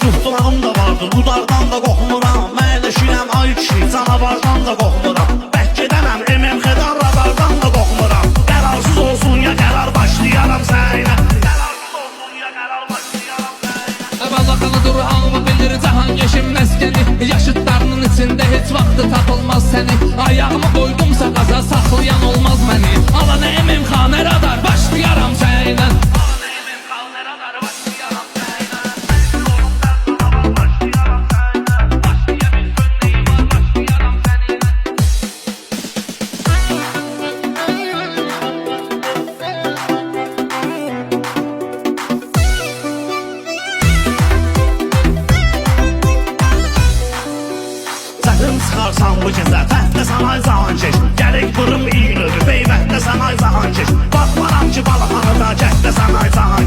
Tutturağım da vardır, budardan da qoxmuram. Mən eşiyəm ay kişi, canavardan da qoxmuram. Bəlkə dənəm, xedar radardan da qoxmuram. Qərarsız olsun ya qərar, başlayaram sənə. Qərarsız olsun ya qərar, başlayaram sənə. Balaqalı dur, hamı bilir cahan yeşim məskəni. Yaşıtlarının içində heç vaxtı tapılmaz səni. Ayağımı qoydumsa qaza, saxlayan olmaz məni. Ala nəyimim xanə radar, başlayaram sənə. Çıxarsan bu gecə, fəhdə sən ay zahan keş. Gərək burum iyi növü, beybətdə sən ay zahan keş. Baxmaram ki, balaqanı da gətdə sən ay zahan